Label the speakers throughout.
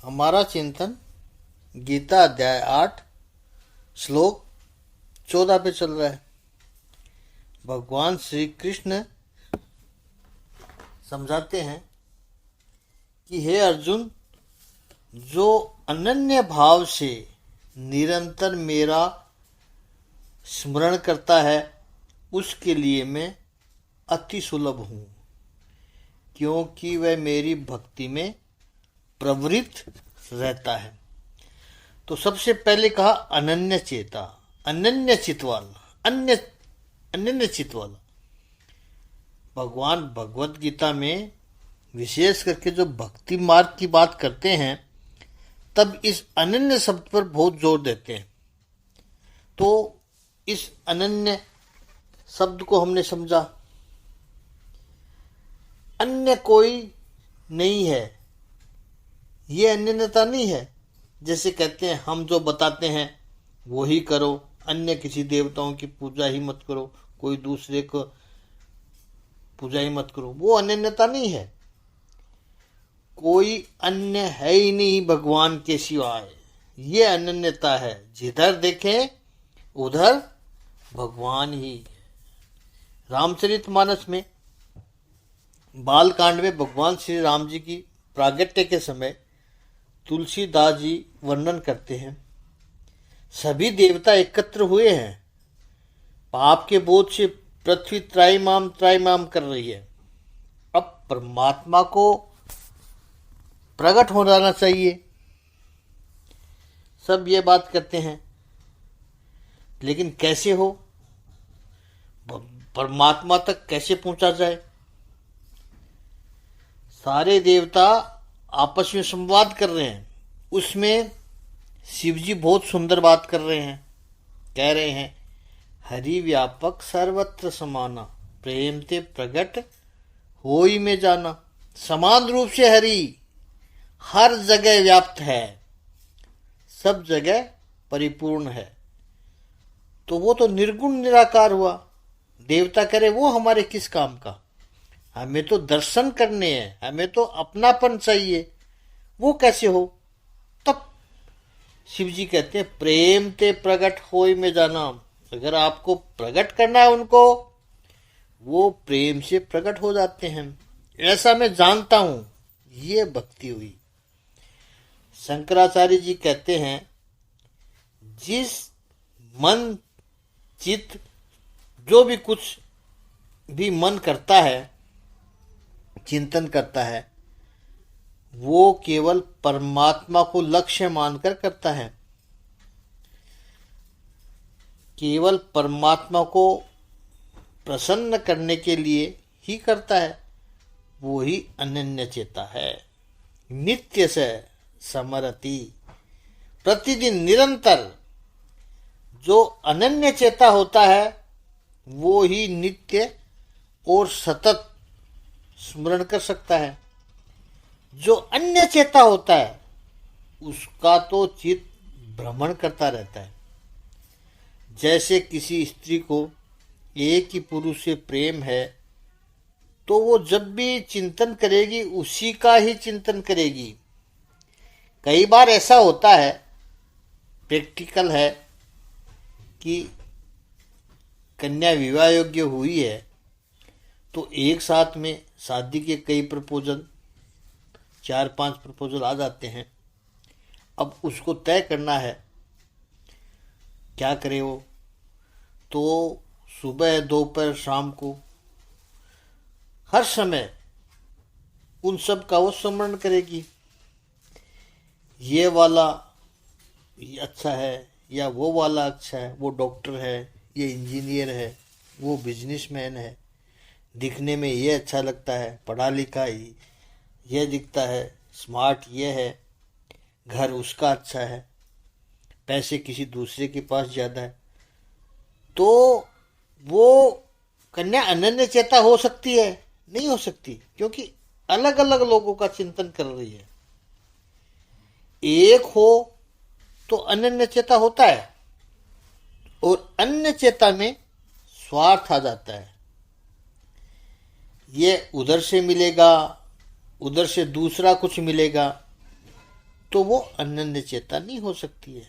Speaker 1: हमारा चिंतन गीता अध्याय 8 श्लोक 14 पे चल रहा है। भगवान श्री कृष्ण समझाते हैं कि हे अर्जुन, जो अनन्य भाव से निरंतर मेरा स्मरण करता है उसके लिए मैं अति सुलभ हूँ, क्योंकि वह मेरी भक्ति में प्रवृत्त रहता है। तो सबसे पहले कहा अनन्य चेता, अनन्य चित वाला, अनन्य चित वाला। भगवान भगवत गीता में विशेष करके जो भक्ति मार्ग की बात करते हैं तब इस अनन्य शब्द पर बहुत जोर देते हैं। तो इस अनन्य शब्द को हमने समझा, अन्य कोई नहीं है, ये अनन्यता नहीं है। जैसे कहते हैं हम जो बताते हैं वो ही करो, अन्य किसी देवताओं की पूजा ही मत करो, कोई दूसरे को पूजा ही मत करो, वो अनन्यता नहीं है। कोई अन्य है ही नहीं भगवान के सिवाय, ये अनन्यता है। जिधर देखें उधर भगवान ही है। रामचरितमानस में बाल कांड में भगवान श्री राम जी की प्रागट्य के समय तुलसीदास जी वर्णन करते हैं, सभी देवता एकत्र हुए हैं, पाप के बोझ से पृथ्वी त्राईमाम कर रही है। अब परमात्मा को प्रकट हो जाना चाहिए, सब ये बात करते हैं, लेकिन कैसे हो, परमात्मा तक कैसे पहुंचा जाए। सारे देवता आपस में संवाद कर रहे हैं, उसमें शिव जी बहुत सुंदर बात कर रहे हैं, कह रहे हैं हरि व्यापक सर्वत्र समाना, प्रेम ते प्रगट होई में जाना। समान रूप से हरि हर जगह व्याप्त है, सब जगह परिपूर्ण है। तो वो तो निर्गुण निराकार हुआ। देवता करे वो हमारे किस काम का, हमें तो दर्शन करने हैं, हमें तो अपनापन चाहिए, वो कैसे हो। तब शिव जी कहते हैं प्रेम ते प्रगट होय में जाना। अगर आपको प्रकट करना है उनको, वो प्रेम से प्रकट हो जाते हैं, ऐसा मैं जानता हूं, ये भक्ति हुई। शंकराचार्य जी कहते हैं जिस मन चित्त जो भी कुछ भी मन करता है, चिंतन करता है, वो केवल परमात्मा को लक्ष्य मानकर करता है, केवल परमात्मा को प्रसन्न करने के लिए ही करता है, वो ही अनन्य चेता है। नित्य से समरति, प्रतिदिन निरंतर जो अनन्य चेता होता है वो ही नित्य और सतत स्मरण कर सकता है। जो अन्य चेता होता है उसका तो चित्त भ्रमण करता रहता है। जैसे किसी स्त्री को एक ही पुरुष से प्रेम है तो वो जब भी चिंतन करेगी उसी का ही चिंतन करेगी। कई बार ऐसा होता है, प्रैक्टिकल है, कि कन्या विवाह योग्य हुई है तो एक साथ में शादी के कई प्रपोजल, 4-5 प्रपोजल आ जाते हैं। अब उसको तय करना है क्या करे वो, तो सुबह दोपहर शाम को हर समय उन सब का वो स्मरण करेगी। ये वाला ये अच्छा है या वो वाला अच्छा है, वो डॉक्टर है, ये इंजीनियर है, वो बिजनेसमैन है, दिखने में ये अच्छा लगता है, पढ़ा लिखा ही ये दिखता है, स्मार्ट ये है, घर उसका अच्छा है, पैसे किसी दूसरे के पास ज़्यादा है। तो वो कन्या अनन्य चेता हो सकती है? नहीं हो सकती, क्योंकि अलग अलग लोगों का चिंतन कर रही है। एक हो तो अनन्य चेता होता है, और अन्य चेता में स्वार्थ आ जाता है। ये उधर से मिलेगा, उधर से दूसरा कुछ मिलेगा, तो वो अनन्य चेता नहीं हो सकती है।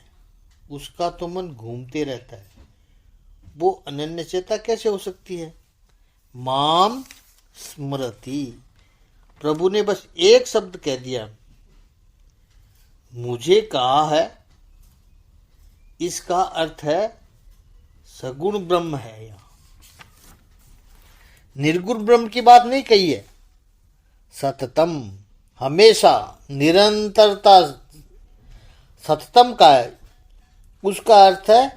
Speaker 1: उसका तो मन घूमते रहता है, वो अनन्य चेता कैसे हो सकती है? माम स्मरति, प्रभु ने बस एक शब्द कह दिया, मुझे कहा है, इसका अर्थ है सगुण ब्रह्म है। यहां निर्गुण ब्रह्म की बात नहीं कही है। सततम, हमेशा, निरंतरता, सततम का है, उसका अर्थ है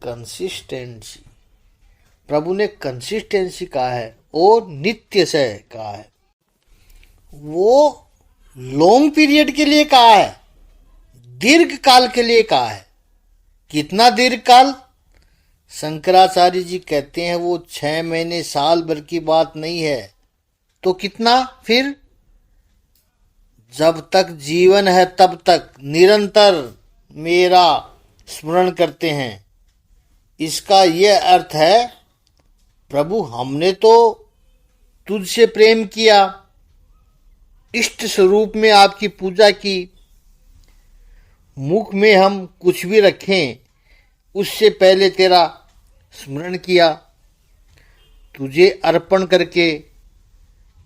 Speaker 1: कंसिस्टेंसी। प्रभु ने कंसिस्टेंसी कहा है और नित्य से कहा है। वो लॉन्ग पीरियड के लिए कहा है, दीर्घ काल के लिए कहा है। कितना दीर्घ काल? शंकराचार्य जी कहते हैं वो 6 महीने साल भर की बात नहीं है। तो कितना फिर? जब तक जीवन है तब तक निरंतर मेरा स्मरण करते हैं। इसका यह अर्थ है, प्रभु हमने तो तुझसे प्रेम किया, इष्ट स्वरूप में आपकी पूजा की, मुख में हम कुछ भी रखें उससे पहले तेरा स्मरण किया, तुझे अर्पण करके,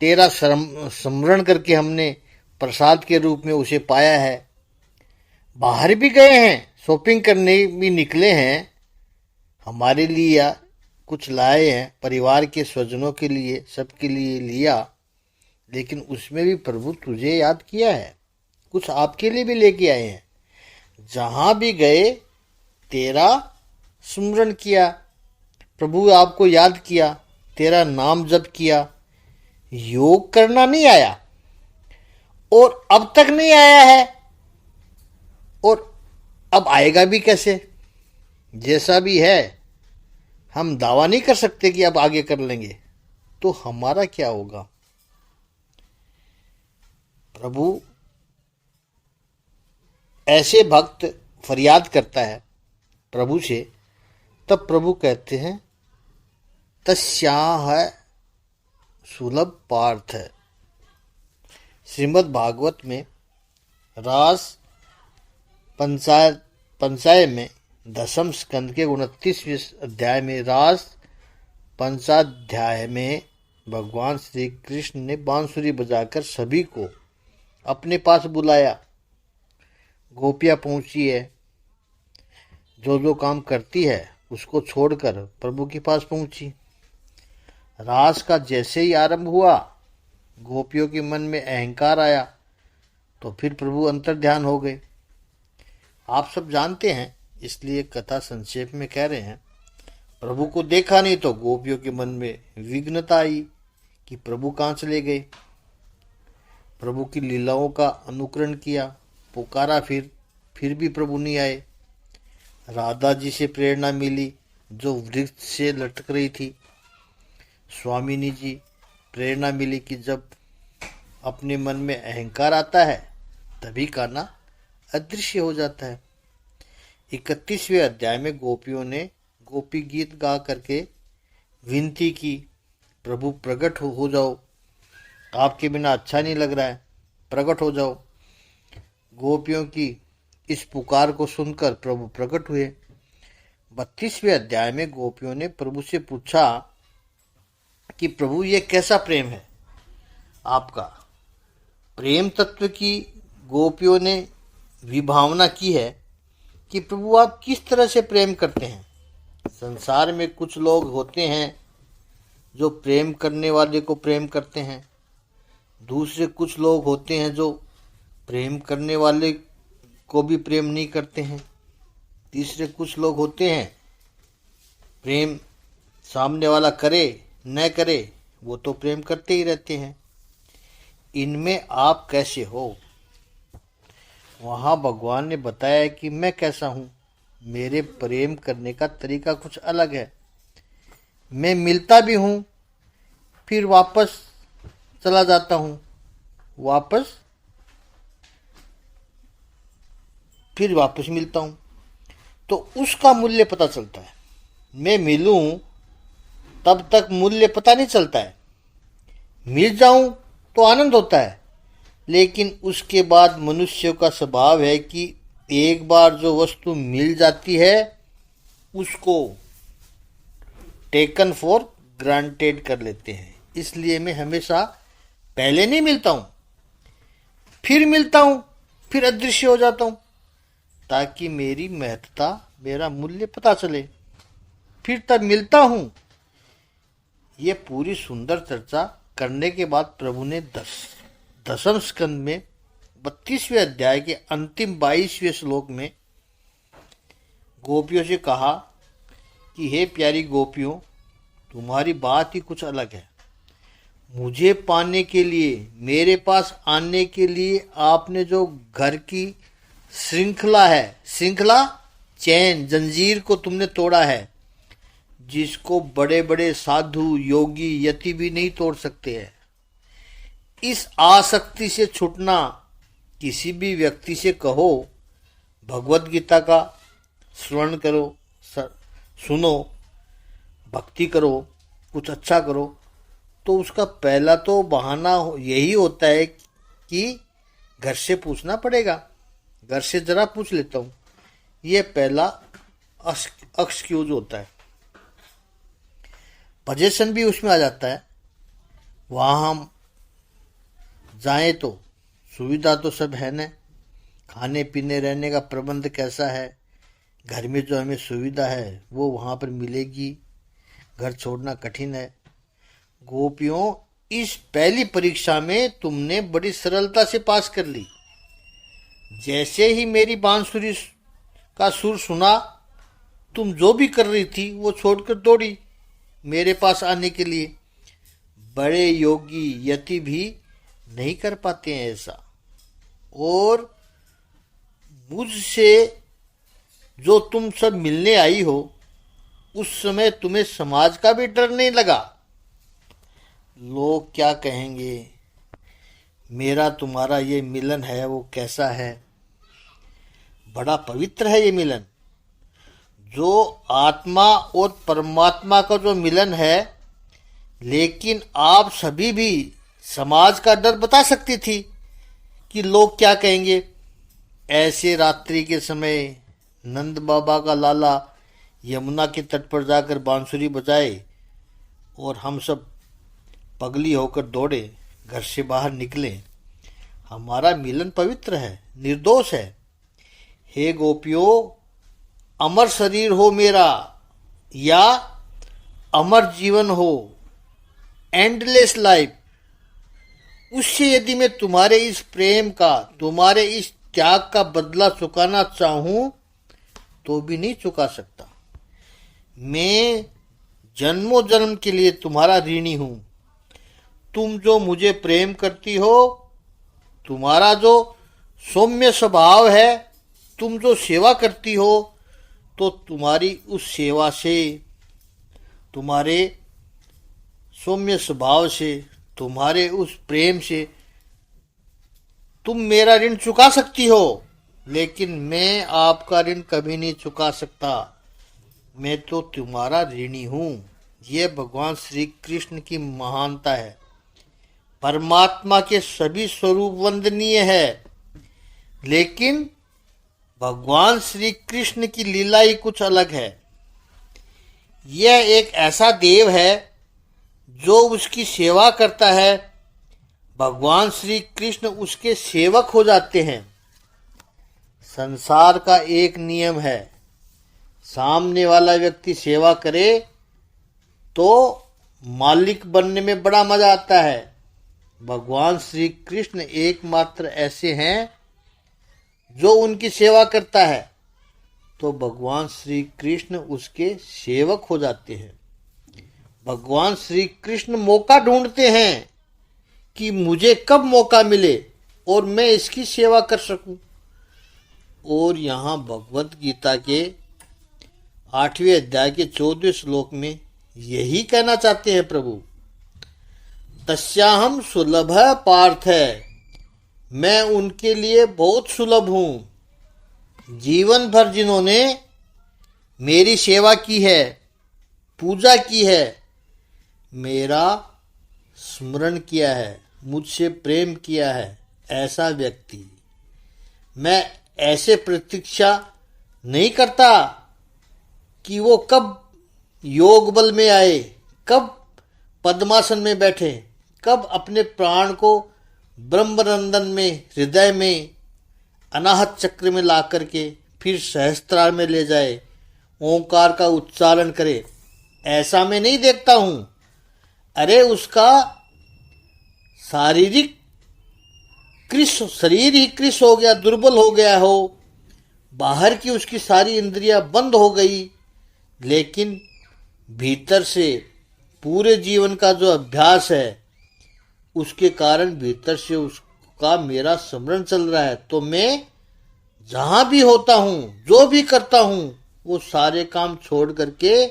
Speaker 1: तेरा स्मरण करके हमने प्रसाद के रूप में उसे पाया है। बाहर भी गए हैं, शॉपिंग करने भी निकले हैं, हमारे लिए या कुछ लाए हैं, परिवार के स्वजनों के लिए, सबके लिए लिया, लेकिन उसमें भी प्रभु तुझे याद किया है, कुछ आपके लिए भी लेके आए हैं। जहां भी गए तेरा स्मरण किया, प्रभु आपको याद किया, तेरा नाम जप किया। योग करना नहीं आया और अब तक नहीं आया है और अब आएगा भी कैसे? जैसा भी है हम दावा नहीं कर सकते कि अब आगे कर लेंगे, तो हमारा क्या होगा? प्रभु ऐसे भक्त फरियाद करता है प्रभु से, तब प्रभु कहते हैं तस्याह सुलभ पार्थ है। श्रीमद् भागवत में रास पंचाय में 10वें स्कंद के 29वें अध्याय में रास पंचाध्याय में भगवान श्री कृष्ण ने बांसुरी बजाकर सभी को अपने पास बुलाया। गोपियाँ पहुंची है, जो जो काम करती है उसको छोड़कर प्रभु के पास पहुंची। रास का जैसे ही आरंभ हुआ, गोपियों के मन में अहंकार आया, तो फिर प्रभु अंतर ध्यान हो गए। आप सब जानते हैं, इसलिए कथा संक्षेप में कह रहे हैं। प्रभु को देखा नहीं तो गोपियों के मन में विघ्नता आई कि प्रभु कहाँ चले गए। प्रभु की लीलाओं का अनुकरण किया, पुकारा, फिर भी प्रभु नहीं आए। राधा जी से प्रेरणा मिली जो वृक्ष से लटक रही थी। स्वामिनी जी प्रेरणा मिली कि जब अपने मन में अहंकार आता है तभी कान्हा अदृश्य हो जाता है। 31वें अध्याय में गोपियों ने गोपी गीत गा करके विनती की, प्रभु प्रकट हो जाओ, आपके बिना अच्छा नहीं लग रहा है, प्रकट हो जाओ। गोपियों की इस पुकार को सुनकर प्रभु प्रकट हुए। 32वें अध्याय में गोपियों ने प्रभु से पूछा कि प्रभु ये कैसा प्रेम है आपका? प्रेम तत्व की गोपियों ने विभावना की है कि प्रभु आप किस तरह से प्रेम करते हैं। संसार में कुछ लोग होते हैं जो प्रेम करने वाले को प्रेम करते हैं, दूसरे कुछ लोग होते हैं जो प्रेम करने वाले को भी प्रेम नहीं करते हैं, तीसरे कुछ लोग होते हैं प्रेम सामने वाला करे न करे वो तो प्रेम करते ही रहते हैं। इनमें आप कैसे हो? वहाँ भगवान ने बताया कि मैं कैसा हूँ, मेरे प्रेम करने का तरीका कुछ अलग है। मैं मिलता भी हूँ फिर वापस चला जाता हूँ, फिर वापस मिलता हूँ, तो उसका मूल्य पता चलता है। मैं मिलूं तब तक मूल्य पता नहीं चलता है, मिल जाऊं तो आनंद होता है, लेकिन उसके बाद मनुष्य का स्वभाव है कि एक बार जो वस्तु मिल जाती है उसको टेकन फॉर ग्रांटेड कर लेते हैं। इसलिए मैं हमेशा पहले नहीं मिलता हूं, फिर मिलता हूं, फिर अदृश्य हो जाता हूं, ताकि मेरी महत्ता, मेरा मूल्य पता चले, फिर तब मिलता हूं। ये पूरी सुंदर चर्चा करने के बाद प्रभु ने दसम स्कंद में 32वें अध्याय के अंतिम 22वें श्लोक में गोपियों से कहा कि हे प्यारी गोपियों, तुम्हारी बात ही कुछ अलग है। मुझे पाने के लिए, मेरे पास आने के लिए आपने जो घर की श्रृंखला है, श्रृंखला चैन जंजीर को तुमने तोड़ा है, जिसको बड़े बड़े साधु योगी यति भी नहीं तोड़ सकते हैं। इस आसक्ति से छूटना, किसी भी व्यक्ति से कहो भगवत गीता का श्रवण करो, सुनो, भक्ति करो, कुछ अच्छा करो, तो उसका पहला तो बहाना यही होता है कि घर से पूछना पड़ेगा, घर से जरा पूछ लेता हूँ। ये पहला एक्सक्यूज होता है। पजेशन भी उसमें आ जाता है। वहाँ हम जाएं तो सुविधा तो सब है न, खाने पीने रहने का प्रबंध कैसा है, घर में जो हमें सुविधा है वो वहाँ पर मिलेगी, घर छोड़ना कठिन है। गोपियों, इस पहली परीक्षा में तुमने बड़ी सरलता से पास कर ली। जैसे ही मेरी बांसुरी का सुर सुना, तुम जो भी कर रही थी वो छोड़कर दौड़ी मेरे पास आने के लिए। बड़े योगी यति भी नहीं कर पाते हैं ऐसा। और मुझसे जो तुम सब मिलने आई हो, उस समय तुम्हें समाज का भी डर नहीं लगा। लोग क्या कहेंगे, मेरा तुम्हारा ये मिलन है वो कैसा है, बड़ा पवित्र है ये मिलन। जो आत्मा और परमात्मा का जो मिलन है, लेकिन आप सभी भी समाज का डर बता सकती थी कि लोग क्या कहेंगे। ऐसे रात्रि के समय नंद बाबा का लाला यमुना के तट पर जाकर बांसुरी बजाए और हम सब पगली होकर दौड़े, घर से बाहर निकले। हमारा मिलन पवित्र है, निर्दोष है। हे गोपियों, अमर शरीर हो मेरा या अमर जीवन हो, एंडलेस लाइफ, उससे यदि मैं तुम्हारे इस प्रेम का, तुम्हारे इस त्याग का बदला चुकाना चाहूं तो भी नहीं चुका सकता। मैं जन्मों जन्म के लिए तुम्हारा ऋणी हूं। तुम जो मुझे प्रेम करती हो, तुम्हारा जो सौम्य स्वभाव है, तुम जो सेवा करती हो, तो तुम्हारी उस सेवा से, तुम्हारे सौम्य स्वभाव से, तुम्हारे उस प्रेम से तुम मेरा ऋण चुका सकती हो, लेकिन मैं आपका ऋण कभी नहीं चुका सकता। मैं तो तुम्हारा ऋणी हूं। ये भगवान श्री कृष्ण की महानता है। परमात्मा के सभी स्वरूप वंदनीय है, लेकिन भगवान श्री कृष्ण की लीला ही कुछ अलग है। यह एक ऐसा देव है जो उसकी सेवा करता है, भगवान श्री कृष्ण उसके सेवक हो जाते हैं। संसार का एक नियम है, सामने वाला व्यक्ति सेवा करे तो मालिक बनने में बड़ा मजा आता है। भगवान श्री कृष्ण एकमात्र ऐसे हैं जो उनकी सेवा करता है, तो भगवान श्री कृष्ण उसके सेवक हो जाते हैं। भगवान श्री कृष्ण मौका ढूंढते हैं कि मुझे कब मौका मिले और मैं इसकी सेवा कर सकूं। और यहाँ भगवत गीता के 8वें अध्याय के 14वें श्लोक में यही कहना चाहते हैं प्रभु, तस्याहम सुलभ पार्थ है, मैं उनके लिए बहुत सुलभ हूं। जीवन भर जिन्होंने मेरी सेवा की है, पूजा की है, मेरा स्मरण किया है, मुझसे प्रेम किया है, ऐसा व्यक्ति, मैं ऐसे प्रतीक्षा नहीं करता कि वो कब योग बल में आए, कब पद्मासन में बैठे, कब अपने प्राण को ब्रह्मरंदन में, हृदय में, अनाहत चक्र में ला करके फिर सहस्त्रार में ले जाए, ओंकार का उच्चारण करे, ऐसा मैं नहीं देखता हूं। अरे उसका शारीरिक शरीर ही कृश हो गया, दुर्बल हो गया हो, बाहर की उसकी सारी इंद्रियां बंद हो गई, लेकिन भीतर से पूरे जीवन का जो अभ्यास है उसके कारण भीतर से उसका मेरा स्मरण चल रहा है। तो मैं जहां भी होता हूं, जो भी करता हूं, वो सारे काम छोड़ करके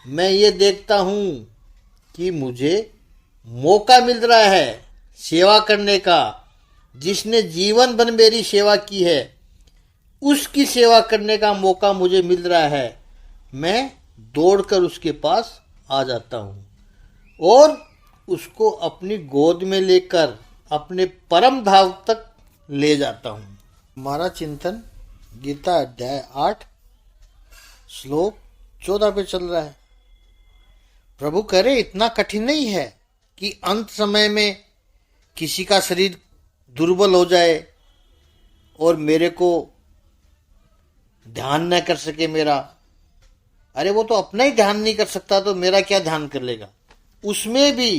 Speaker 1: मैं ये देखता हूं कि मुझे मौका मिल रहा है सेवा करने का। जिसने जीवन भर मेरी सेवा की है उसकी सेवा करने का मौका मुझे मिल रहा है। मैं दौड़कर उसके पास आ जाता हूं और उसको अपनी गोद में लेकर अपने परम धाम तक ले जाता हूं। हमारा चिंतन गीता अध्याय 8 श्लोक 14 पे चल रहा है। प्रभु कह रहे इतना कठिन नहीं है कि अंत समय में किसी का शरीर दुर्बल हो जाए और मेरे को ध्यान न कर सके मेरा। अरे वो तो अपना ही ध्यान नहीं कर सकता तो मेरा क्या ध्यान कर लेगा। उसमें भी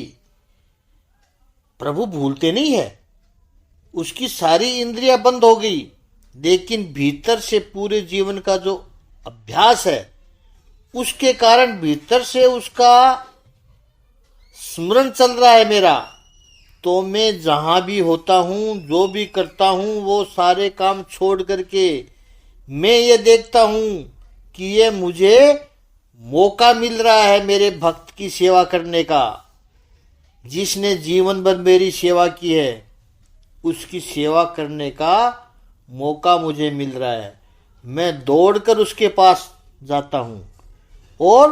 Speaker 1: प्रभु भूलते नहीं है, उसकी सारी इंद्रियां बंद हो गई, लेकिन भीतर से पूरे जीवन का जो अभ्यास है उसके कारण भीतर से उसका स्मरण चल रहा है मेरा। तो मैं जहां भी होता हूं, जो भी करता हूं, वो सारे काम छोड़ करके मैं ये देखता हूं कि ये मुझे मौका मिल रहा है मेरे भक्त की सेवा करने का। जिसने जीवन भर मेरी सेवा की है उसकी सेवा करने का मौका मुझे मिल रहा है। मैं दौड़कर उसके पास जाता हूं और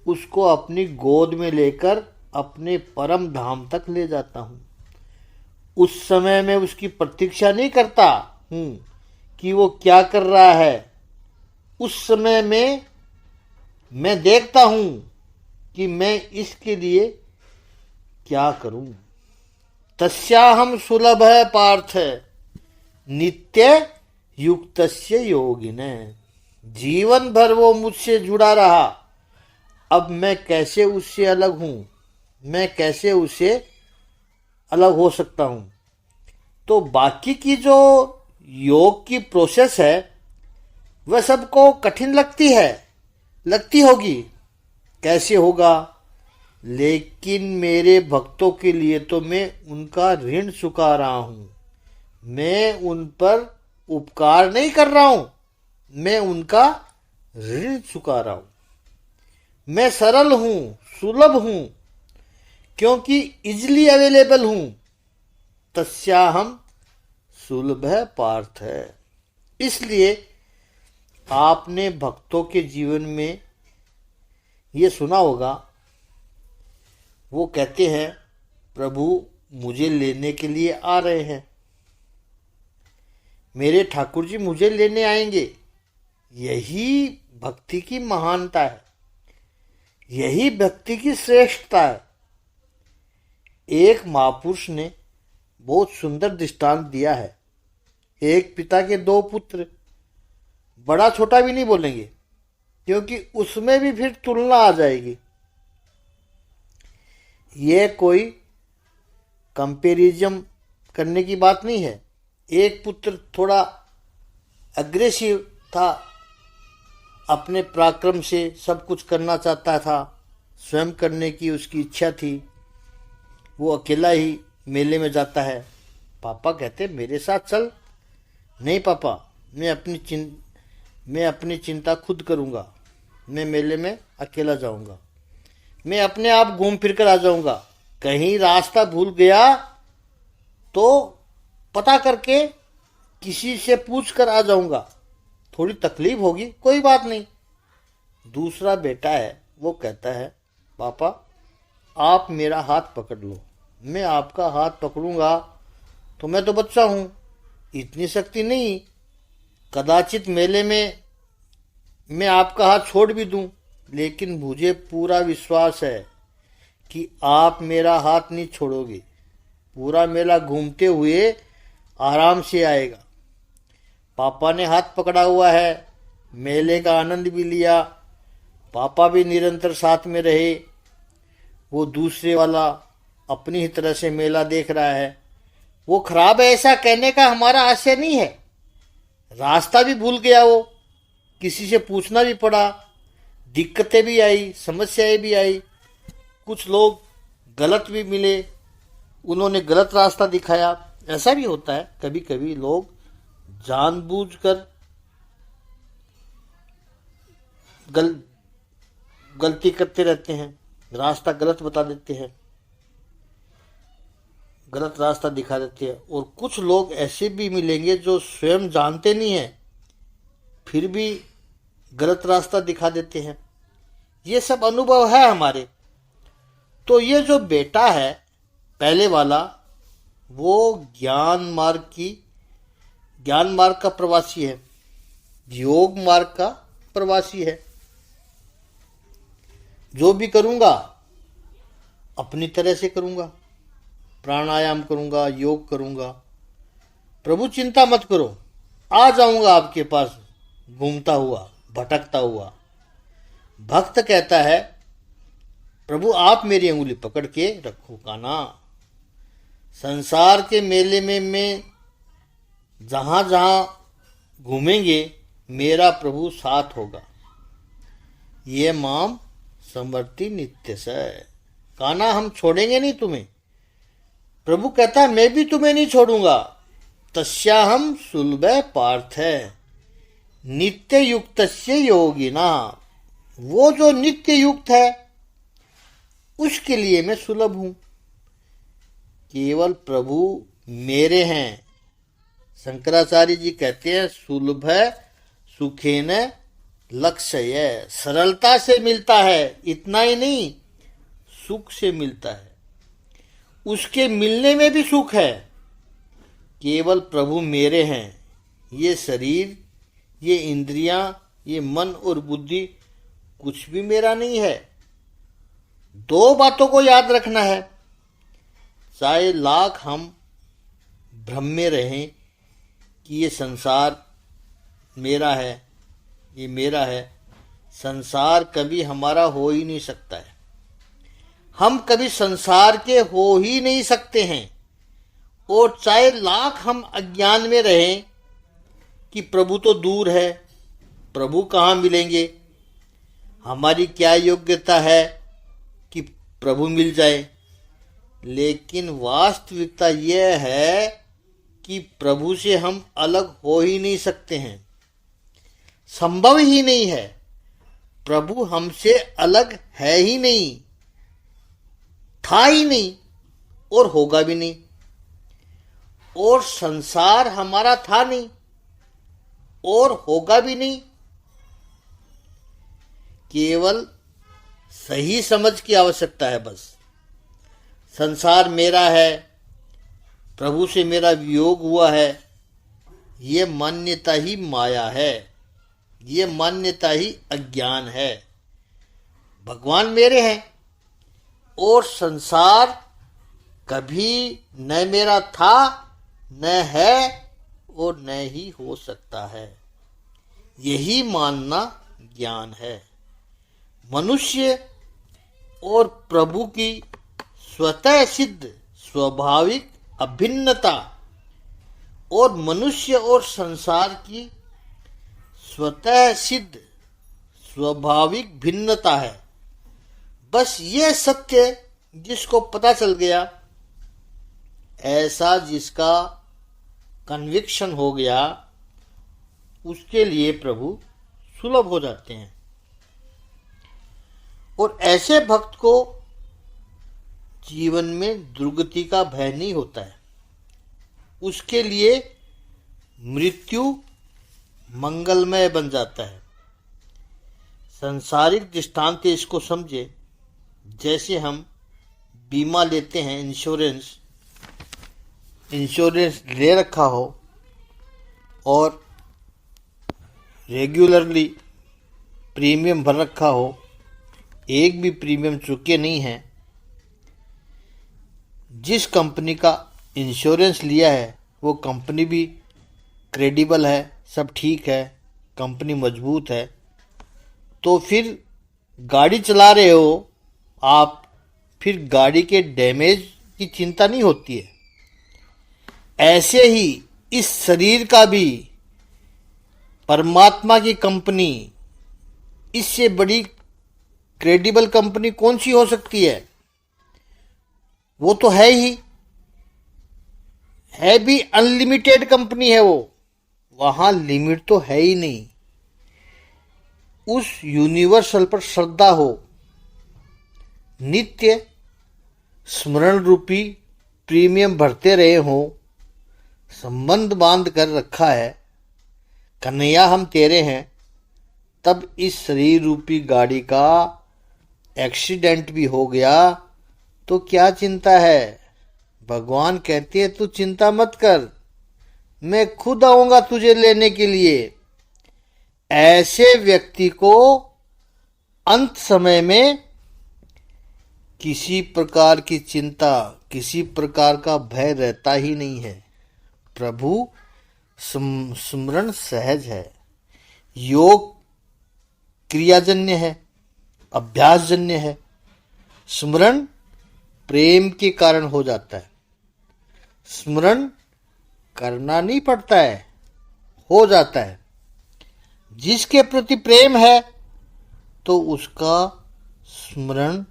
Speaker 1: उसको अपनी गोद में लेकर अपने परम धाम तक ले जाता हूं। उस समय मैं उसकी प्रतीक्षा नहीं करता हूं कि वो क्या कर रहा है। उस समय में मैं देखता हूं कि मैं इसके लिए क्या करूं। तस्याहम सुलभ पार्थ नित्य युक्तस्य योगिने। जीवन भर वो मुझसे जुड़ा रहा, अब मैं कैसे उससे अलग हूं, मैं कैसे उससे अलग हो सकता हूं। तो बाकी की जो योग की प्रोसेस है वह सबको कठिन लगती होगी, कैसे होगा, लेकिन मेरे भक्तों के लिए तो मैं उनका ऋण चुका रहा हूं। मैं उन पर उपकार नहीं कर रहा हूं, मैं उनका ऋण चुका रहा हूं। मैं सरल हूं, सुलभ हूं, क्योंकि इजली अवेलेबल हूं। तस्याहम सुलभ पार्थ है। इसलिए आपने भक्तों के जीवन में ये सुना होगा, वो कहते हैं प्रभु मुझे लेने के लिए आ रहे हैं, मेरे ठाकुर जी मुझे लेने आएंगे। यही भक्ति की महानता है, यही भक्ति की श्रेष्ठता है। एक महापुरुष ने बहुत सुंदर दृष्टांत दिया है। एक पिता के दो पुत्र, बड़ा छोटा भी नहीं बोलेंगे क्योंकि उसमें भी फिर तुलना आ जाएगी। ये कोई कंपैरिजन करने की बात नहीं है। एक पुत्र थोड़ा अग्रेसिव था, अपने पराक्रम से सब कुछ करना चाहता था, स्वयं करने की उसकी इच्छा थी। वो अकेला ही मेले में जाता है। पापा कहते मेरे साथ चल। नहीं पापा, मैं अपनी चिंता खुद करूँगा, मैं मेले में अकेला जाऊँगा, मैं अपने आप घूम फिर कर आ जाऊँगा। कहीं रास्ता भूल गया तो पता करके किसी से पूछ कर आ जाऊँगा। थोड़ी तकलीफ होगी, कोई बात नहीं। दूसरा बेटा है, वो कहता है पापा आप मेरा हाथ पकड़ लो, मैं आपका हाथ पकड़ूंगा तो मैं तो बच्चा हूं, इतनी शक्ति नहीं। कदाचित मेले में मैं आपका हाथ छोड़ भी दूं, लेकिन मुझे पूरा विश्वास है कि आप मेरा हाथ नहीं छोड़ोगे। पूरा मेला घूमते हुए आराम से आएगा। पापा ने हाथ पकड़ा हुआ है, मेले का आनंद भी लिया। पापा भी निरंतर साथ में रहे। वो दूसरे वाला अपनी ही तरह से मेला देख रहा है। वो खराब है ऐसा कहने का हमारा आशय नहीं है। रास्ता भी भूल गया वो, किसी से पूछना भी पड़ा, दिक्कतें भी आई, समस्याएं भी आई। कुछ लोग गलत भी मिले, उन्होंने गलत रास्ता दिखाया। ऐसा भी होता है, कभी कभी लोग जानबूझकर गलती करते रहते हैं, रास्ता गलत बता देते हैं, गलत रास्ता दिखा देते हैं। और कुछ लोग ऐसे भी मिलेंगे जो स्वयं जानते नहीं हैं, फिर भी गलत रास्ता दिखा देते हैं। ये सब अनुभव है हमारे। तो ये जो बेटा है पहले वाला, वो ज्ञान मार्ग का प्रवासी है, योग मार्ग का प्रवासी है। जो भी करूंगा अपनी तरह से करूंगा, प्राणायाम करूंगा, योग करूंगा। प्रभु चिंता मत करो, आ जाऊंगा आपके पास घूमता हुआ, भटकता हुआ। भक्त कहता है, प्रभु आप मेरी अंगुली पकड़ के रखो काना। संसार के मेले में मैं जहां जहां घूमेंगे मेरा प्रभु साथ होगा। ये माम समर्ति नित्य से। काना हम छोड़ेंगे नहीं तुम्हें। प्रभु कहता है मैं भी तुम्हें नहीं छोड़ूंगा। तस्याहम सुलभ पार्थ है नित्य युक्त से योगिना। वो जो नित्य युक्त है उसके लिए मैं सुलभ हूं। केवल प्रभु मेरे हैं। शंकराचार्य जी कहते हैं सुलभ सुखेन लक्ष्य। सरलता से मिलता है, इतना ही नहीं, सुख से मिलता है। उसके मिलने में भी सुख है। केवल प्रभु मेरे हैं। ये शरीर, ये इंद्रियां, ये मन और बुद्धि कुछ भी मेरा नहीं है। दो बातों को याद रखना है। चाहे लाख हम भ्रम में रहें कि ये संसार मेरा है, ये मेरा है, संसार कभी हमारा हो ही नहीं सकता है। हम कभी संसार के हो ही नहीं सकते हैं। और चाहे लाख हम अज्ञान में रहें कि प्रभु तो दूर है, प्रभु कहाँ मिलेंगे, हमारी क्या योग्यता है कि प्रभु मिल जाए, लेकिन वास्तविकता यह है कि प्रभु से हम अलग हो ही नहीं सकते हैं। संभव ही नहीं है। प्रभु हमसे अलग है ही नहीं, था ही नहीं और होगा भी नहीं। और संसार हमारा था नहीं और होगा भी नहीं। केवल सही समझ की आवश्यकता है बस। संसार मेरा है, प्रभु से मेरा वियोग हुआ है, ये मान्यता ही माया है, ये मान्यता ही अज्ञान है। भगवान मेरे हैं और संसार कभी न मेरा था, न है और न ही हो सकता है। यही मानना ज्ञान है। मनुष्य और प्रभु की स्वतः सिद्ध स्वाभाविक अभिन्नता और मनुष्य और संसार की स्वतः सिद्ध स्वाभाविक भिन्नता है। बस ये सत्य जिसको पता चल गया, ऐसा जिसका कन्विक्शन हो गया, उसके लिए प्रभु सुलभ हो जाते हैं। और ऐसे भक्त को जीवन में दुर्गति का भय नहीं होता है। उसके लिए मृत्यु मंगलमय बन जाता है। सांसारिक दृष्टांत इसको समझे, जैसे हम बीमा लेते हैं, इंश्योरेंस, इंश्योरेंस ले रखा हो और रेगुलरली प्रीमियम भर रखा हो, एक भी प्रीमियम चुके नहीं हैं, जिस कंपनी का इंश्योरेंस लिया है वो कंपनी भी क्रेडिबल है, सब ठीक है, कंपनी मजबूत है, तो फिर गाड़ी चला रहे हो आप, फिर गाड़ी के डैमेज की चिंता नहीं होती है। ऐसे ही इस शरीर का भी परमात्मा की कंपनी, इससे बड़ी क्रेडिबल कंपनी कौन सी हो सकती है? वो तो है ही, है भी अनलिमिटेड कंपनी है वो, वहां लिमिट तो है ही नहीं। उस यूनिवर्सल पर श्रद्धा हो, नित्य स्मरण रूपी प्रीमियम भरते रहे हो, संबंध बांध कर रखा है, कन्हैया हम तेरे हैं, तब इस शरीर रूपी गाड़ी का एक्सीडेंट भी हो गया तो क्या चिंता है? भगवान कहते हैं तू चिंता मत कर, मैं खुद आऊंगा तुझे लेने के लिए। ऐसे व्यक्ति को अंत समय में किसी प्रकार की चिंता, किसी प्रकार का भय रहता ही नहीं है। प्रभु स्मरण सहज है, योग क्रियाजन्य है, अभ्यासजन्य है, स्मरण प्रेम के कारण हो जाता है। स्मरण करना नहीं पड़ता है, हो जाता है। जिसके प्रति प्रेम है तो उसका स्मरण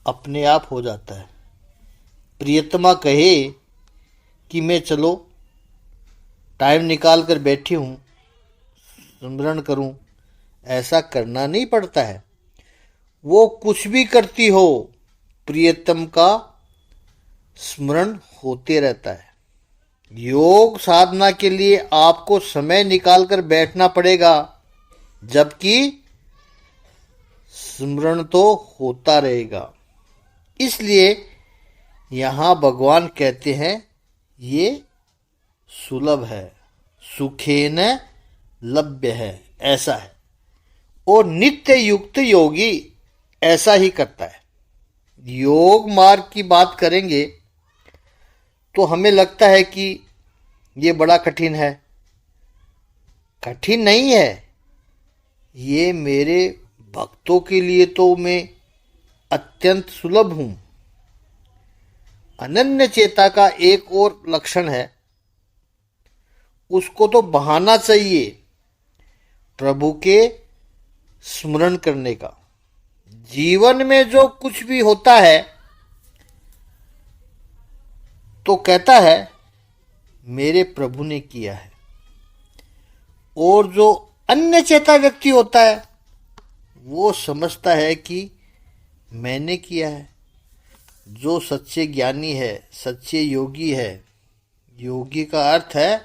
Speaker 1: अपने आप हो जाता है। प्रियतमा कहे कि मैं चलो टाइम निकाल कर बैठी हूँ, स्मरण करूँ, ऐसा करना नहीं पड़ता है। वो कुछ भी करती हो, प्रियतम का स्मरण होते रहता है। योग साधना के लिए आपको समय निकालकर बैठना पड़ेगा, जबकि स्मरण तो होता रहेगा। इसलिए यहां भगवान कहते हैं ये सुलभ है, सुखेन लभ्य है, ऐसा है। और नित्य युक्त योगी ऐसा ही करता है। योग मार्ग की बात करेंगे तो हमें लगता है कि ये बड़ा कठिन है। कठिन नहीं है, ये मेरे भक्तों के लिए तो मैं अत्यंत सुलभ हूं। अनन्य चेता का एक और लक्षण है, उसको तो बहाना चाहिए प्रभु के स्मरण करने का। जीवन में जो कुछ भी होता है तो कहता है मेरे प्रभु ने किया है। और जो अन्य चेता व्यक्ति होता है वो समझता है कि मैंने किया है। जो सच्चे ज्ञानी है, सच्चे योगी है, योगी का अर्थ है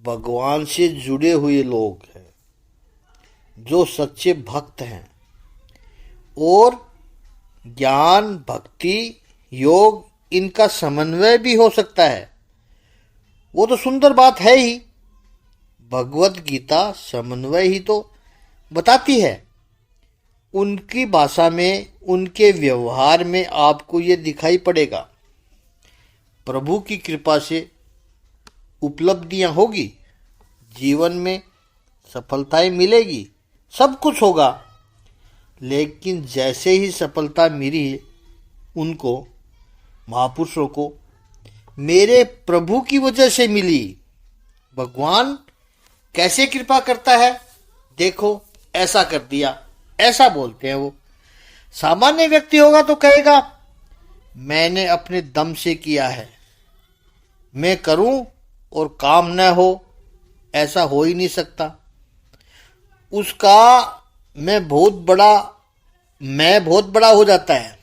Speaker 1: भगवान से जुड़े हुए लोग हैं, जो सच्चे भक्त हैं। और ज्ञान, भक्ति, योग, इनका समन्वय भी हो सकता है। वो तो सुंदर बात है ही। भगवत गीता समन्वय ही तो बताती है। उनकी भाषा में, उनके व्यवहार में आपको ये दिखाई पड़ेगा। प्रभु की कृपा से उपलब्धियां होगी, जीवन में सफलताएं मिलेगी, सब कुछ होगा। लेकिन जैसे ही सफलता मिली उनको, महापुरुषों को, मेरे प्रभु की वजह से मिली। भगवान कैसे कृपा करता है, देखो ऐसा कर दिया, ऐसा बोलते हैं वो। सामान्य व्यक्ति होगा तो कहेगा मैंने अपने दम से किया है, मैं करूं और काम न हो, ऐसा हो ही नहीं सकता। उसका मैं बहुत बड़ा हो जाता है।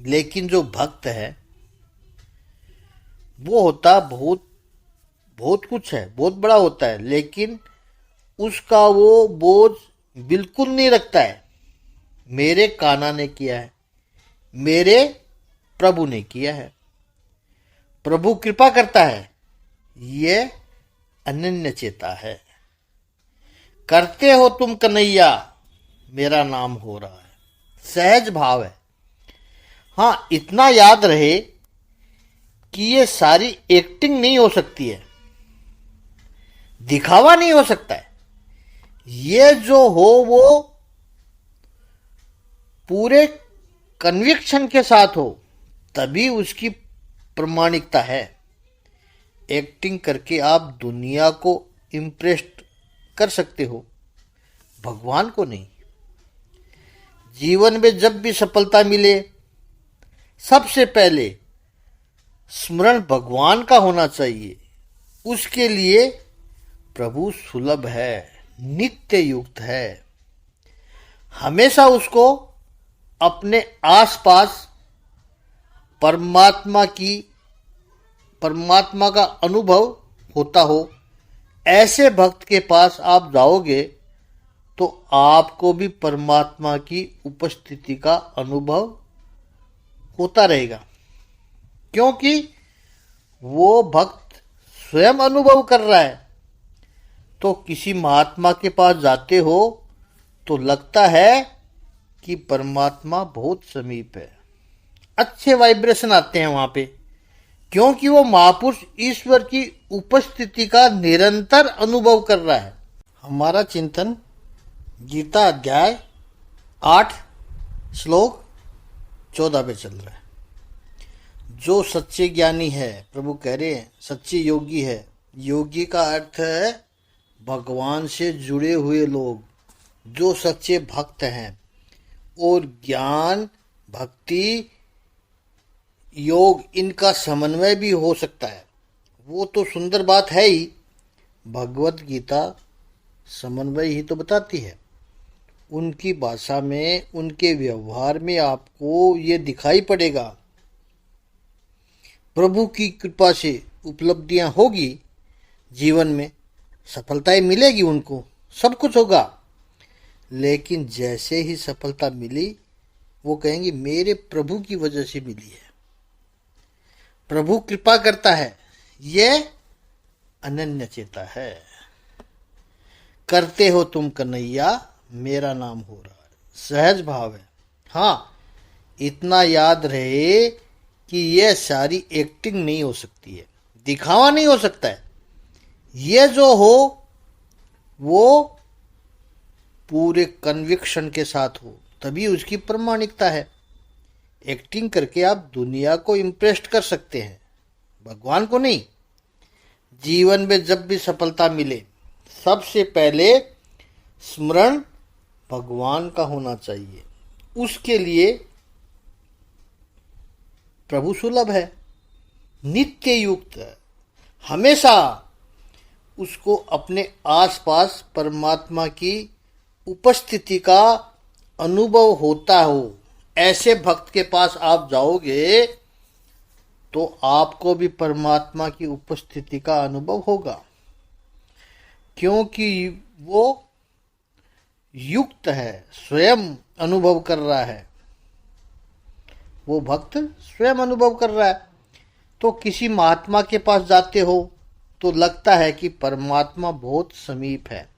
Speaker 1: लेकिन जो भक्त है वो होता बहुत कुछ है, बहुत बड़ा होता है, लेकिन उसका वो बोझ बिल्कुल नहीं रखता है। मेरे कान्हा ने किया है, मेरे प्रभु ने किया है। प्रभु कृपा करता है, ये अनन्य चेता है। करते हो तुम कन्हैया, मेरा नाम हो रहा है, सहज भाव है। हाँ, इतना याद रहे कि ये सारी एक्टिंग नहीं हो सकती है, दिखावा नहीं हो सकता है। ये जो हो वो पूरे कन्विक्शन के साथ हो, तभी उसकी प्रामाणिकता है। एक्टिंग करके आप दुनिया को इम्प्रेस कर सकते हो, भगवान को नहीं। जीवन में जब भी सफलता मिले, सबसे पहले स्मरण भगवान का होना चाहिए। उसके लिए प्रभु सुलभ है, नित्य युक्त है। हमेशा उसको अपने आसपास परमात्मा का अनुभव होता हो, ऐसे भक्त के पास आप जाओगे तो आपको भी परमात्मा की उपस्थिति का अनुभव होता रहेगा, क्योंकि वो भक्त स्वयं अनुभव कर रहा है। तो किसी महात्मा के पास जाते हो तो लगता है कि परमात्मा बहुत समीप है, अच्छे वाइब्रेशन आते हैं वहां पे, क्योंकि वो महापुरुष ईश्वर की उपस्थिति का निरंतर अनुभव कर रहा है। हमारा चिंतन गीता अध्याय 8 श्लोक 14 पे चल रहा है। जो सच्चे ज्ञानी है, प्रभु कह रहे हैं सच्चे योगी है। योगी का अर्थ है भगवान से जुड़े हुए लोग, जो सच्चे भक्त हैं। और ज्ञान, भक्ति, योग, इनका समन्वय भी हो सकता है। वो तो सुंदर बात है ही, भगवत गीता समन्वय ही तो बताती है। उनकी भाषा में, उनके व्यवहार में आपको ये दिखाई पड़ेगा। प्रभु की कृपा से उपलब्धियां होगी, जीवन में सफलताएं मिलेगी, उनको सब कुछ होगा। लेकिन जैसे ही सफलता मिली, वो कहेंगे मेरे प्रभु की वजह से मिली है, प्रभु कृपा करता है, ये अनन्य चेता है। करते हो तुम कन्हैया, मेरा नाम हो रहा है, सहज भाव है। हाँ, इतना याद रहे कि यह सारी एक्टिंग नहीं हो सकती है, दिखावा नहीं हो सकता है। ये जो हो वो पूरे कन्विक्शन के साथ हो, तभी उसकी प्रामाणिकता है। एक्टिंग करके आप दुनिया को इम्प्रेस कर सकते हैं, भगवान को नहीं। जीवन में जब भी सफलता मिले, सबसे पहले स्मरण भगवान का होना चाहिए। उसके लिए प्रभु सुलभ है, नित्य युक्त है। हमेशा उसको अपने आसपास परमात्मा की उपस्थिति का अनुभव होता हो, ऐसे भक्त के पास आप जाओगे तो आपको भी परमात्मा की उपस्थिति का अनुभव होगा, क्योंकि वो युक्त है, स्वयं अनुभव कर रहा है। वो भक्त स्वयं अनुभव कर रहा है। तो किसी महात्मा के पास जाते हो तो लगता है कि परमात्मा बहुत समीप है,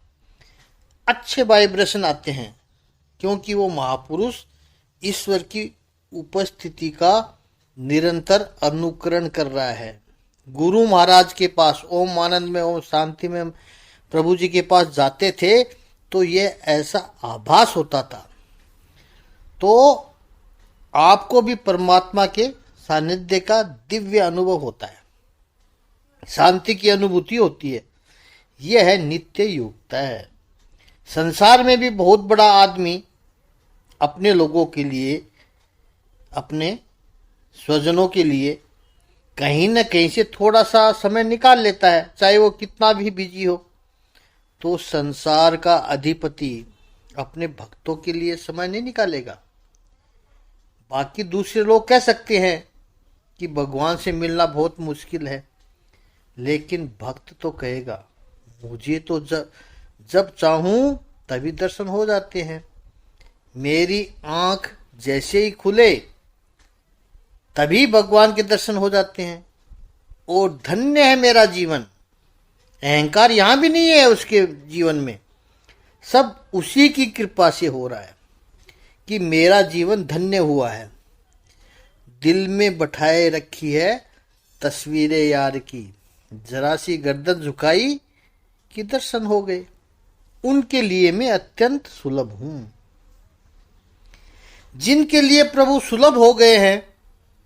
Speaker 1: अच्छे वाइब्रेशन आते हैं, क्योंकि वो महापुरुष ईश्वर की उपस्थिति का निरंतर अनुकरण कर रहा है। गुरु महाराज के पास, ओम आनंद में, ओम शांति में प्रभु जी के पास जाते थे तो ये ऐसा आभास होता था। तो आपको भी परमात्मा के सानिध्य का दिव्य अनुभव होता है, शांति की अनुभूति होती है। यह है नित्य युक्ता है। संसार में भी बहुत बड़ा आदमी अपने लोगों के लिए, अपने स्वजनों के लिए कहीं न कहीं से थोड़ा सा समय निकाल लेता है, चाहे वो कितना भी बिजी हो। तो संसार का अधिपति अपने भक्तों के लिए समय नहीं निकालेगा। बाकी दूसरे लोग कह सकते हैं कि भगवान से मिलना बहुत मुश्किल है, लेकिन भक्त तो कहेगा मुझे तो जब चाहूं तभी दर्शन हो जाते हैं। मेरी आंख जैसे ही खुले तभी भगवान के दर्शन हो जाते हैं। और धन्य है मेरा जीवन। अहंकार यहां भी नहीं है उसके जीवन में, सब उसी की कृपा से हो रहा है कि मेरा जीवन धन्य हुआ है। दिल में बैठाए रखी है तस्वीरें यार की, जरा सी गर्दन झुकाई कि दर्शन हो गए। उनके लिए मैं अत्यंत सुलभ हूं। जिनके लिए प्रभु सुलभ हो गए हैं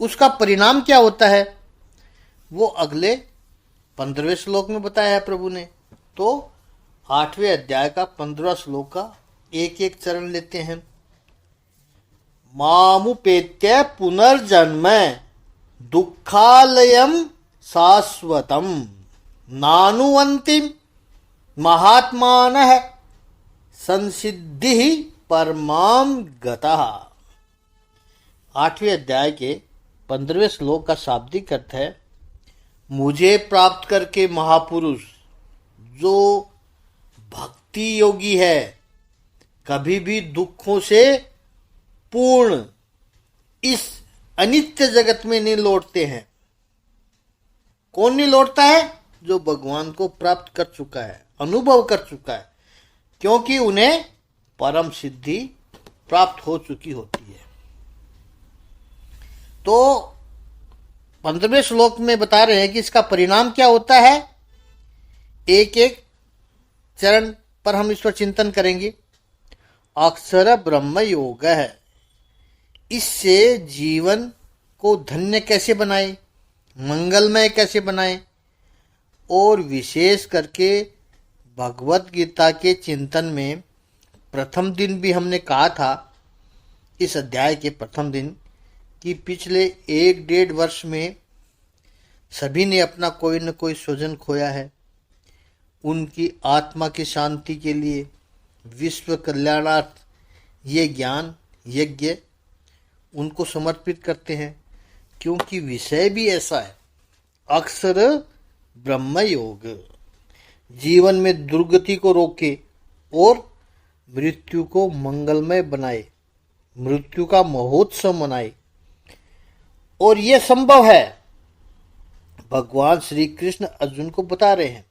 Speaker 1: उसका परिणाम क्या होता है, वो अगले 15वें श्लोक में बताया है प्रभु ने। तो 8वें अध्याय का 15वां श्लोक का एक एक चरण लेते हैं। मामुपेत्य पुनर्जन्म दुःखालयम शाश्वतम नानुवन्तिम महात्मानः संसिद्धि परमाम गतः। 8वें अध्याय के 15वें श्लोक का शाब्दिक अर्थ है, मुझे प्राप्त करके महापुरुष जो भक्ति योगी है कभी भी दुखों से पूर्ण इस अनित्य जगत में नहीं लौटते हैं। कौन नहीं लौटता है? जो भगवान को प्राप्त कर चुका है, अनुभव कर चुका है, क्योंकि उन्हें परम सिद्धि प्राप्त हो चुकी होती है। तो 15वें श्लोक में बता रहे हैं कि इसका परिणाम क्या होता है। एक एक चरण पर हम इस पर चिंतन करेंगे। अक्षर ब्रह्म योग है, इससे जीवन को धन्य कैसे बनाए, मंगलमय कैसे बनाए, और विशेष करके भगवत गीता के चिंतन में प्रथम दिन भी हमने कहा था, इस अध्याय के प्रथम दिन, कि पिछले 1-1.5 वर्ष में सभी ने अपना कोई न कोई स्वजन खोया है। उनकी आत्मा की शांति के लिए विश्व कल्याणार्थ ये ज्ञान यज्ञ उनको समर्पित करते हैं, क्योंकि विषय भी ऐसा है। अक्षर ब्रह्म योग जीवन में दुर्गति को रोके और मृत्यु को मंगलमय बनाए, मृत्यु का महोत्सव मनाए। और यह संभव है, भगवान श्री कृष्ण अर्जुन को बता रहे हैं।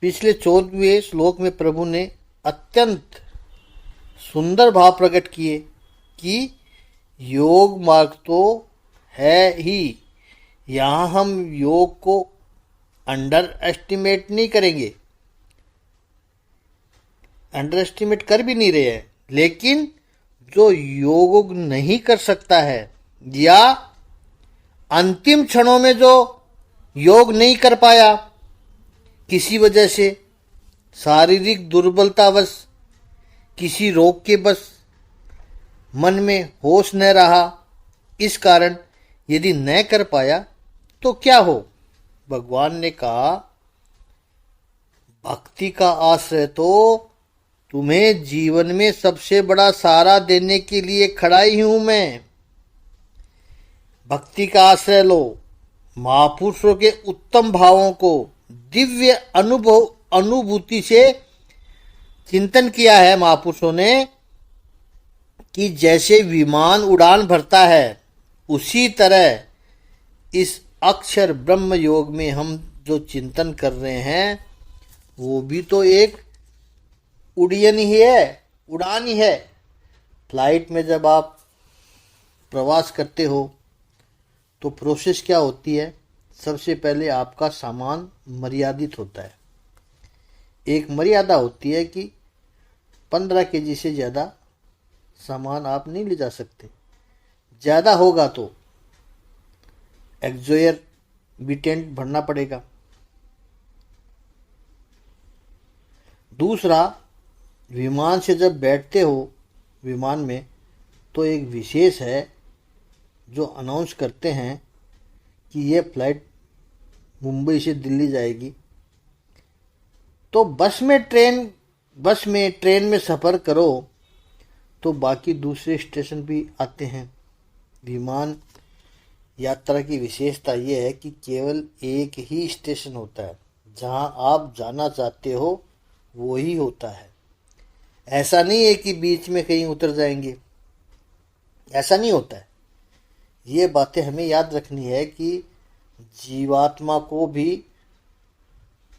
Speaker 1: पिछले 14वें श्लोक में प्रभु ने अत्यंत सुंदर भाव प्रकट किए कि योग मार्ग तो है ही, यहाँ हम योग को अंडर एस्टिमेट नहीं करेंगे, अंडर एस्टिमेट कर भी नहीं रहे हैं, लेकिन जो योग नहीं कर सकता है या अंतिम क्षणों में जो योग नहीं कर पाया किसी वजह से, शारीरिक दुर्बलतावश, किसी रोग के बस, मन में होश न रहा, इस कारण यदि न कर पाया तो क्या हो। भगवान ने कहा, भक्ति का आश्रय तो तुम्हें जीवन में सबसे बड़ा सहारा देने के लिए खड़ा ही हूं मैं। भक्ति का आश्रय लो। महापुरुषों के उत्तम भावों को दिव्य अनुभूति से चिंतन किया है महापुरुषों ने कि जैसे विमान उड़ान भरता है, उसी तरह इस अक्षर ब्रह्म योग में हम जो चिंतन कर रहे हैं वो भी तो एक उड़ान ही है, उड़ान ही है। फ्लाइट में जब आप प्रवास करते हो तो प्रोसेस क्या होती है, सबसे पहले आपका सामान मर्यादित होता है। एक मर्यादा होती है कि 15 केजी से ज़्यादा सामान आप नहीं ले जा सकते, ज़्यादा होगा तो एक्सोयर बिटेंट भरना पड़ेगा। दूसरा, विमान से जब बैठते हो विमान में तो एक विशेष है जो अनाउंस करते हैं कि ये फ्लाइट मुंबई से दिल्ली जाएगी। तो बस में ट्रेन में सफ़र करो तो बाकी दूसरे स्टेशन भी आते हैं। विमान यात्रा की विशेषता यह है कि केवल एक ही स्टेशन होता है, जहां आप जाना चाहते हो वो ही होता है। ऐसा नहीं है कि बीच में कहीं उतर जाएंगे, ऐसा नहीं होता है। ये बातें हमें याद रखनी है कि जीवात्मा को भी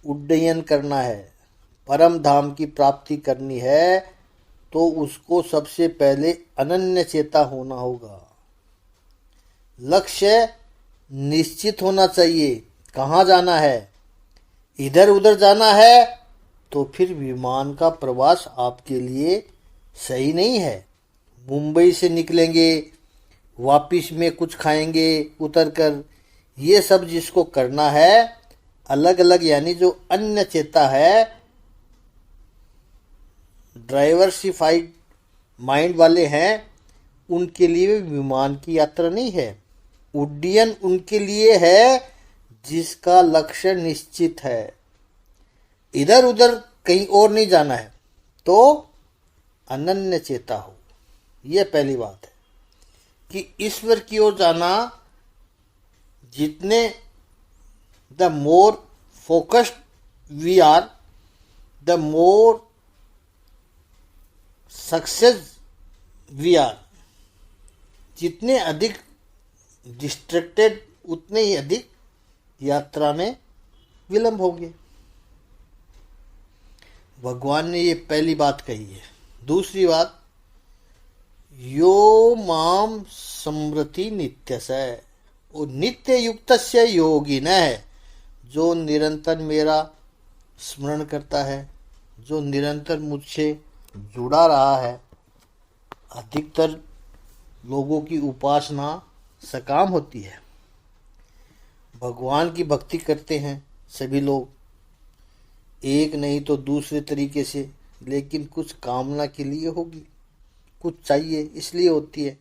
Speaker 1: उड्डयन करना है, परम धाम की प्राप्ति करनी है, तो उसको सबसे पहले अनन्य चेता होना होगा। लक्ष्य निश्चित होना चाहिए, कहाँ जाना है। इधर उधर जाना है तो फिर विमान का प्रवास आपके लिए सही नहीं है। मुंबई से निकलेंगे, वापिस में कुछ खाएंगे उतरकर, ये सब जिसको करना है अलग अलग, यानी जो अन्य चेता है, डाइवर्सिफाइड माइंड वाले हैं, उनके लिए विमान की यात्रा नहीं है। उड्डयन उनके लिए है जिसका लक्ष्य निश्चित है, इधर उधर कहीं और नहीं जाना है, तो अनन्य चेता हो। यह पहली बात है कि ईश्वर की ओर जाना, जितने the more focused we are, the more success we are. जितने अधिक डिस्ट्रैक्टेड उतने ही अधिक यात्रा में विलंब होंगे। भगवान ने ये पहली बात कही है। दूसरी बात, यो माम स्मृति नित्यस्य, वो नित्य युक्तस्य योगिन है, जो निरंतर मेरा स्मरण करता है, जो निरंतर मुझसे जुड़ा रहा है। अधिकतर लोगों की उपासना सकाम होती है, भगवान की भक्ति करते हैं सभी लोग, एक नहीं तो दूसरे तरीके से, लेकिन कुछ कामना के लिए होगी, कुछ चाहिए इसलिए होती है।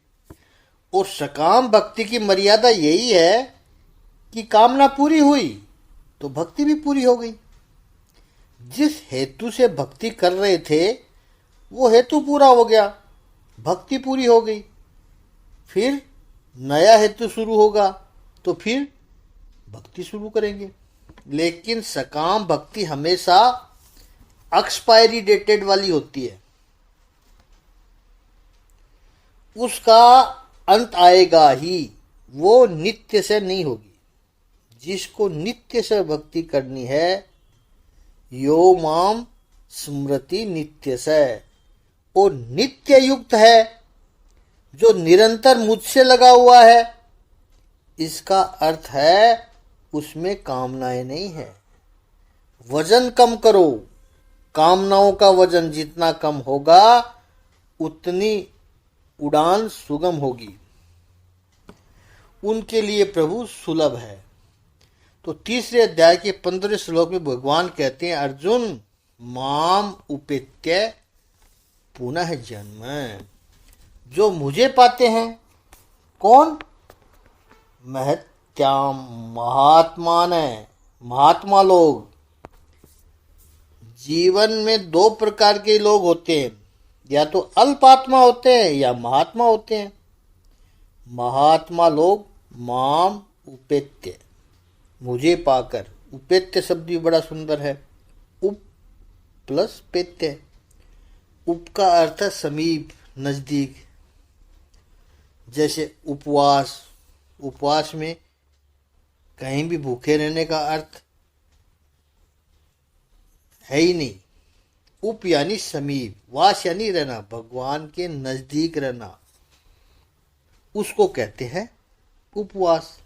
Speaker 1: और सकाम भक्ति की मर्यादा यही है कि कामना पूरी हुई तो भक्ति भी पूरी हो गई। जिस हेतु से भक्ति कर रहे थे वो हेतु पूरा हो गया, भक्ति पूरी हो गई। फिर नया हेतु शुरू होगा तो फिर भक्ति शुरू करेंगे। लेकिन सकाम भक्ति हमेशा एक्सपायरी डेटेड वाली होती है, उसका अंत आएगा ही, वो नित्य से नहीं होगी। जिसको नित्य से भक्ति करनी है, यो माम स्मृति नित्य से, वो नित्य युक्त है, जो निरंतर मुझसे लगा हुआ है। इसका अर्थ है उसमें कामनाएं नहीं है। वजन कम करो, कामनाओं का वजन जितना कम होगा उतनी उड़ान सुगम होगी, उनके लिए प्रभु सुलभ है। तो तीसरे अध्याय के 15वें श्लोक में भगवान कहते हैं, अर्जुन माम उपेत्य पुनः जन्म। जो मुझे पाते हैं, कौन? महत्याम, महात्मान है, महात्मा लोग। जीवन में दो प्रकार के लोग होते हैं, या तो अल्पात्मा होते हैं या महात्मा होते हैं। महात्मा लोग माम उपेत्य, मुझे पाकर। उपेत्य शब्द भी बड़ा सुंदर है, उप प्लस पेत्य। उप का अर्थ है समीप, नजदीक। जैसे उपवास, उपवास में कहीं भी भूखे रहने का अर्थ है ही नहीं। उप यानी समीप, वास यानी रहना, भगवान के नजदीक रहना, उसको कहते हैं उपवास।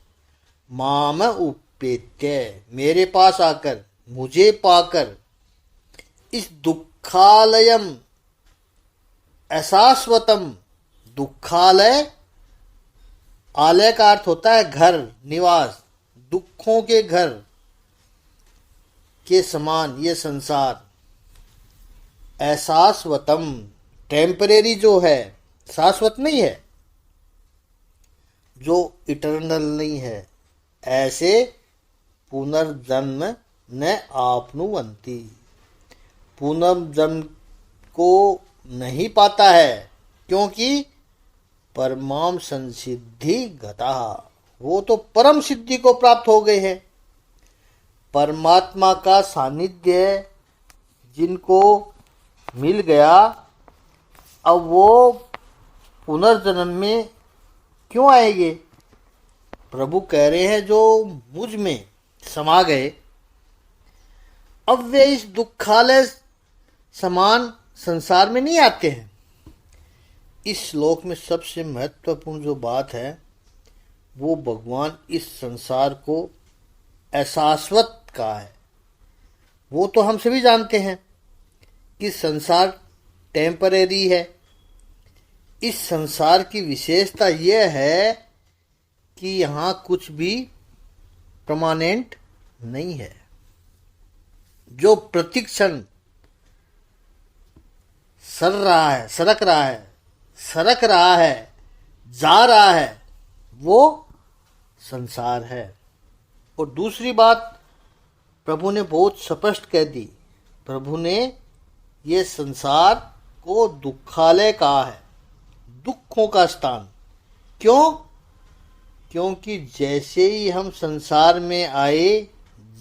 Speaker 1: माम उपेत्य, मेरे पास आकर, मुझे पाकर। इस दुखालयम अशाश्वतम, दुखालय, आलय का अर्थ होता है घर, निवास, दुखों के घर के समान ये संसार। अशाश्वतम, टेम्परेरी जो है, शाश्वत नहीं है, जो इटर्नल नहीं है। ऐसे पुनर्जन्म न आपनुवंती, पुनर्जन्म को नहीं पाता है, क्योंकि परमाम संसिद्धि गता, वो तो परम सिद्धि को प्राप्त हो गए हैं। परमात्मा का सानिध्य जिनको मिल गया, अब वो पुनर्जन्म में क्यों आएंगे? प्रभु कह रहे हैं जो मुझ में समा गए, अब वे इस दुखालय समान संसार में नहीं आते हैं। इस श्लोक में सबसे महत्वपूर्ण जो बात है वो भगवान इस संसार को अशाश्वत कहा है। वो तो हम सभी जानते हैं कि संसार टेम्परेरी है। इस संसार की विशेषता यह है कि यहाँ कुछ भी परमानेंट नहीं है। जो प्रतिक्षण सरक रहा है, जा रहा है, वो संसार है। और दूसरी बात प्रभु ने बहुत स्पष्ट कह दी। प्रभु ने ये संसार को दुखालय कहा है, दुखों का स्थान। क्यों? क्योंकि जैसे ही हम संसार में आए,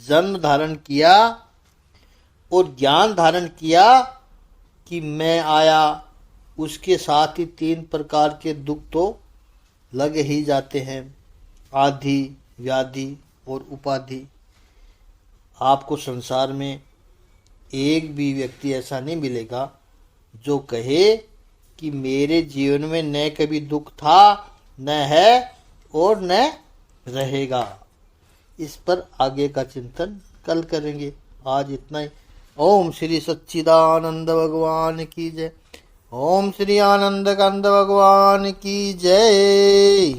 Speaker 1: जन्म धारण किया और ज्ञान धारण किया कि मैं आया, उसके साथ ही 3 प्रकार के दुख तो लग ही जाते हैं, आदि, व्याधि और उपाधि। आपको संसार में एक भी व्यक्ति ऐसा नहीं मिलेगा जो कहे कि मेरे जीवन में न कभी दुख था, न है और न रहेगा। इस पर आगे का चिंतन कल करेंगे। आज इतना ही। ओम श्री सच्चिदानंद भगवान की जय। ओम श्री आनंद कंद भगवान की जय।